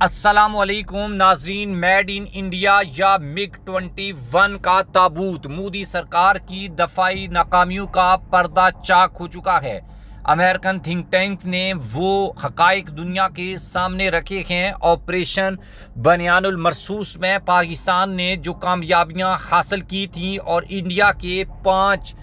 السلام علیکم ناظرین، میڈ ان انڈیا یا MiG-21 کا تابوت مودی سرکار کی دفاعی ناکامیوں کا پردہ چاک ہو چکا ہے۔ امریکن تھنک ٹینک نے وہ حقائق دنیا کے سامنے رکھے ہیں۔ آپریشن بنیان المرصوص میں پاکستان نے جو کامیابیاں حاصل کی تھیں اور انڈیا کے 5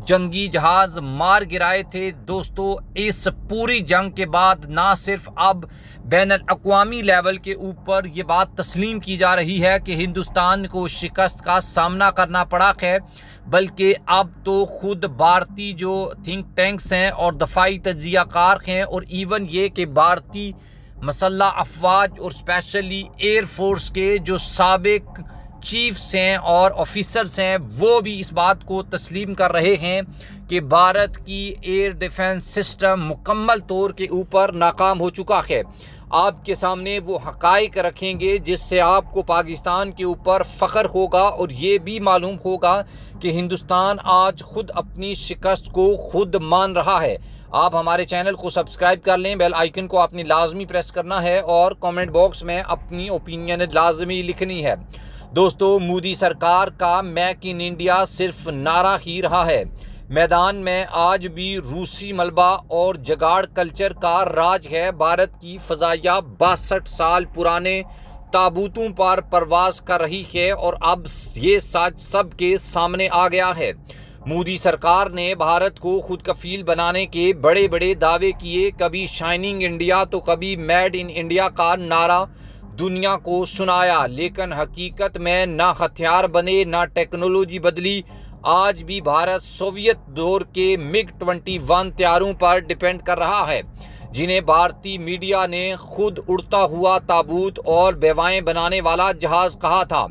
جنگی جہاز مار گرائے تھے، دوستو اس پوری جنگ کے بعد نہ صرف اب بین الاقوامی لیول کے اوپر یہ بات تسلیم کی جا رہی ہے کہ ہندوستان کو شکست کا سامنا کرنا پڑا ہے، بلکہ اب تو خود بھارتی جو تھنک ٹینکس ہیں اور دفاعی تجزیہ کار ہیں، اور ایون یہ کہ بھارتی مسلح افواج اور اسپیشلی ایئر فورس کے جو سابق چیفز ہیں اور آفیسرز ہیں، وہ بھی اس بات کو تسلیم کر رہے ہیں کہ بھارت کی ایئر ڈیفنس سسٹم مکمل طور کے اوپر ناکام ہو چکا ہے۔ آپ کے سامنے وہ حقائق رکھیں گے جس سے آپ کو پاکستان کے اوپر فخر ہوگا، اور یہ بھی معلوم ہوگا کہ ہندوستان آج خود اپنی شکست کو خود مان رہا ہے۔ آپ ہمارے چینل کو سبسکرائب کر لیں، بیل آئیکن کو آپ نے لازمی پریس کرنا ہے، اور کامنٹ باکس میں اپنی اوپینین لازمی لکھنی ہے۔ دوستو، مودی سرکار کا میک ان انڈیا صرف نعرہ ہی رہا ہے۔ میدان میں آج بھی روسی ملبہ اور جگاڑ کلچر کا راج ہے۔ بھارت کی فضائیہ 62 سال پرانے تابوتوں پر پرواز کر رہی ہے، اور اب یہ سچ سب کے سامنے آ گیا ہے۔ مودی سرکار نے بھارت کو خود کفیل بنانے کے بڑے بڑے دعوے کیے، کبھی شائننگ انڈیا تو کبھی میڈ ان انڈیا کا نعرہ دنیا کو سنایا، لیکن حقیقت میں نہ ہتھیار بنے نہ ٹیکنالوجی بدلی۔ آج بھی بھارت سوویت دور کے MiG-21 طیاروں پر ڈیپینڈ کر رہا ہے، جنہیں بھارتی میڈیا نے خود اڑتا ہوا تابوت اور بیوائیں بنانے والا جہاز کہا تھا۔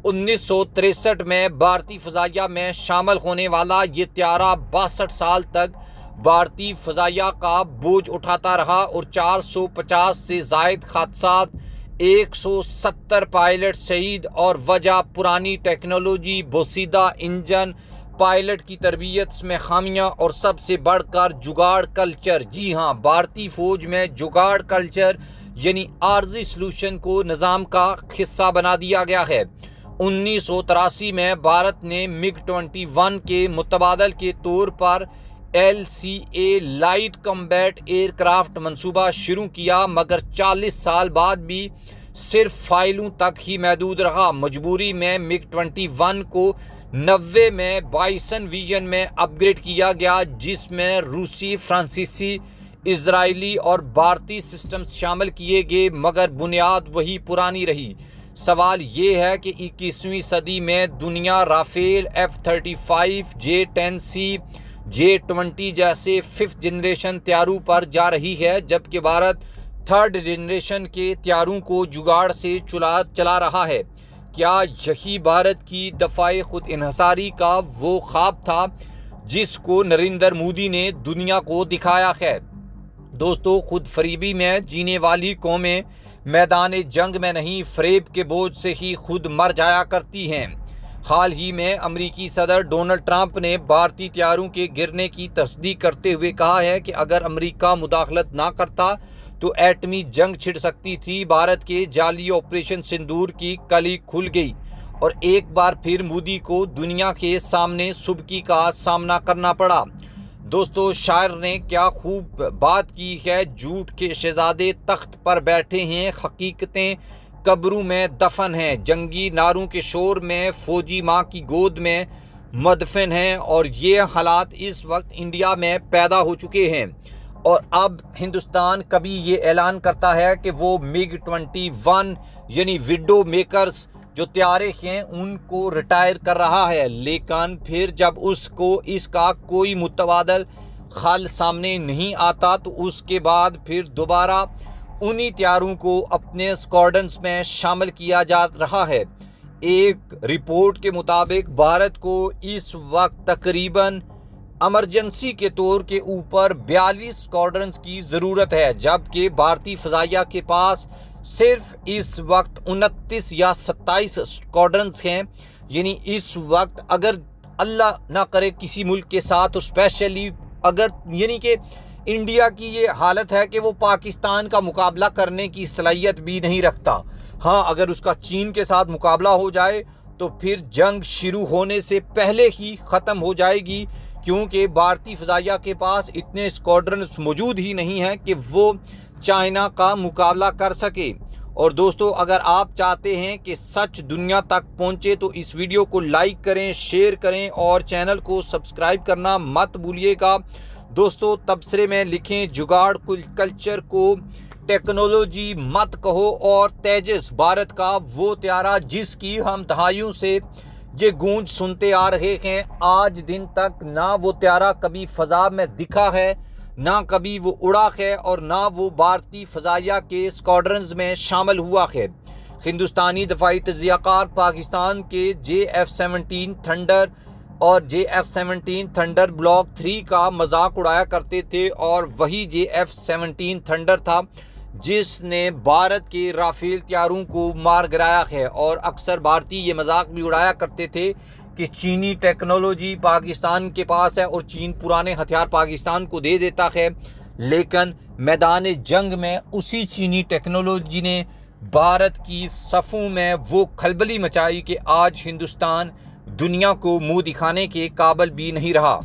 1963 میں بھارتی فضائیہ میں شامل ہونے والا یہ طیارہ 62 سال تک بھارتی فضائیہ کا بوجھ اٹھاتا رہا، اور 450 سے زائد حادثات، 170 پائلٹ شہید، اور وجہ پرانی ٹیکنالوجی، بوسیدہ انجن، پائلٹ کی تربیت میں خامیاں، اور سب سے بڑھ کر جگاڑ کلچر۔ جی ہاں، بھارتی فوج میں جگاڑ کلچر یعنی عارضی سلوشن کو نظام کا حصہ بنا دیا گیا ہے۔ 1983 میں بھارت نے MiG-21 کے متبادل کے طور پر LCA light combat aircraft منصوبہ شروع کیا، مگر 40 سال بعد بھی صرف فائلوں تک ہی محدود رہا۔ مجبوری میں MiG-21 کو 90 میں بائسن ویژن میں اپ گریڈ کیا گیا، جس میں روسی، فرانسیسی، اسرائیلی اور بھارتی سسٹمز شامل کیے گئے، مگر بنیاد وہی پرانی رہی۔ سوال یہ ہے کہ 21ویں صدی میں دنیا رافیل، F-35، J-10C، J-20 جیسے 5th جنریشن طیاروں پر جا رہی ہے، جبکہ بھارت 3rd جنریشن کے طیاروں کو جگاڑ سے چلا رہا ہے۔ کیا یہی بھارت کی دفاع خود انحصاری کا وہ خواب تھا جس کو نریندر مودی نے دنیا کو دکھایا ہے؟ دوستو، خود فریبی میں جینے والی قومیں میدان جنگ میں نہیں، فریب کے بوجھ سے ہی خود مر جایا کرتی ہیں۔ حال ہی میں امریکی صدر ڈونلڈ ٹرمپ نے بھارتی طیاروں کے گرنے کی تصدیق کرتے ہوئے کہا ہے کہ اگر امریکہ مداخلت نہ کرتا تو ایٹمی جنگ چھڑ سکتی تھی۔ بھارت کے جعلی آپریشن سندور کی کلی کھل گئی، اور ایک بار پھر مودی کو دنیا کے سامنے سبکی کا سامنا کرنا پڑا۔ دوستو، شاعر نے کیا خوب بات کی ہے، جھوٹ کے شہزادے تخت پر بیٹھے ہیں، حقیقتیں قبروں میں دفن ہیں، جنگی نعروں کے شور میں فوجی ماں کی گود میں مدفن ہیں، اور یہ حالات اس وقت انڈیا میں پیدا ہو چکے ہیں۔ اور اب ہندوستان کبھی یہ اعلان کرتا ہے کہ وہ MiG-21 یعنی وڈو میکرز جو طیارے ہیں ان کو ریٹائر کر رہا ہے، لیکن پھر جب اس کا کوئی متبادل حل سامنے نہیں آتا تو اس کے بعد پھر دوبارہ انہی طیاروں کو اپنے اسکواڈرنز میں شامل کیا جا رہا ہے۔ ایک رپورٹ کے مطابق بھارت کو اس وقت تقریباً ایمرجنسی کے طور کے اوپر 42 اسکواڈرنز کی ضرورت ہے، جبکہ بھارتی فضائیہ کے پاس صرف اس وقت 29 یا 27 اسکواڈرنز ہیں۔ یعنی اس وقت اگر اللہ نہ کرے کسی ملک کے ساتھ، اور اسپیشلی اگر یعنی کہ انڈیا کی یہ حالت ہے کہ وہ پاکستان کا مقابلہ کرنے کی صلاحیت بھی نہیں رکھتا۔ ہاں، اگر اس کا چین کے ساتھ مقابلہ ہو جائے تو پھر جنگ شروع ہونے سے پہلے ہی ختم ہو جائے گی، کیونکہ بھارتی فضائیہ کے پاس اتنے اسکواڈرنز موجود ہی نہیں ہیں کہ وہ چائنا کا مقابلہ کر سکے۔ اور دوستو، اگر آپ چاہتے ہیں کہ سچ دنیا تک پہنچے تو اس ویڈیو کو لائک کریں، شیئر کریں اور چینل کو سبسکرائب کرنا مت بھولیے گا۔ دوستو، تبصرے میں لکھیں جگاڑ کلچر کو ٹیکنالوجی مت کہو، اور تیجس بھارت کا وہ طیارہ جس کی ہم دہائیوں سے یہ گونج سنتے آ رہے ہیں، آج دن تک نہ وہ طیارہ کبھی فضا میں دکھا ہے، نہ کبھی وہ اڑا ہے، اور نہ وہ بھارتی فضائیہ کے اسکواڈرنز میں شامل ہوا ہے۔ ہندوستانی دفاعی تجزیہ کار پاکستان کے JF-17 تھنڈر اور JF-17 تھنڈر بلاک 3 کا مذاق اڑایا کرتے تھے، اور وہی JF-17 تھنڈر تھا جس نے بھارت کے رافیل طیاروں کو مار گرایا ہے۔ اور اکثر بھارتی یہ مذاق بھی اڑایا کرتے تھے کہ چینی ٹیکنالوجی پاکستان کے پاس ہے اور چین پرانے ہتھیار پاکستان کو دے دیتا ہے، لیکن میدان جنگ میں اسی چینی ٹیکنالوجی نے بھارت کی صفوں میں وہ کھلبلی مچائی کہ آج ہندوستان دنیا کو منہ دکھانے کے قابل بھی نہیں رہا۔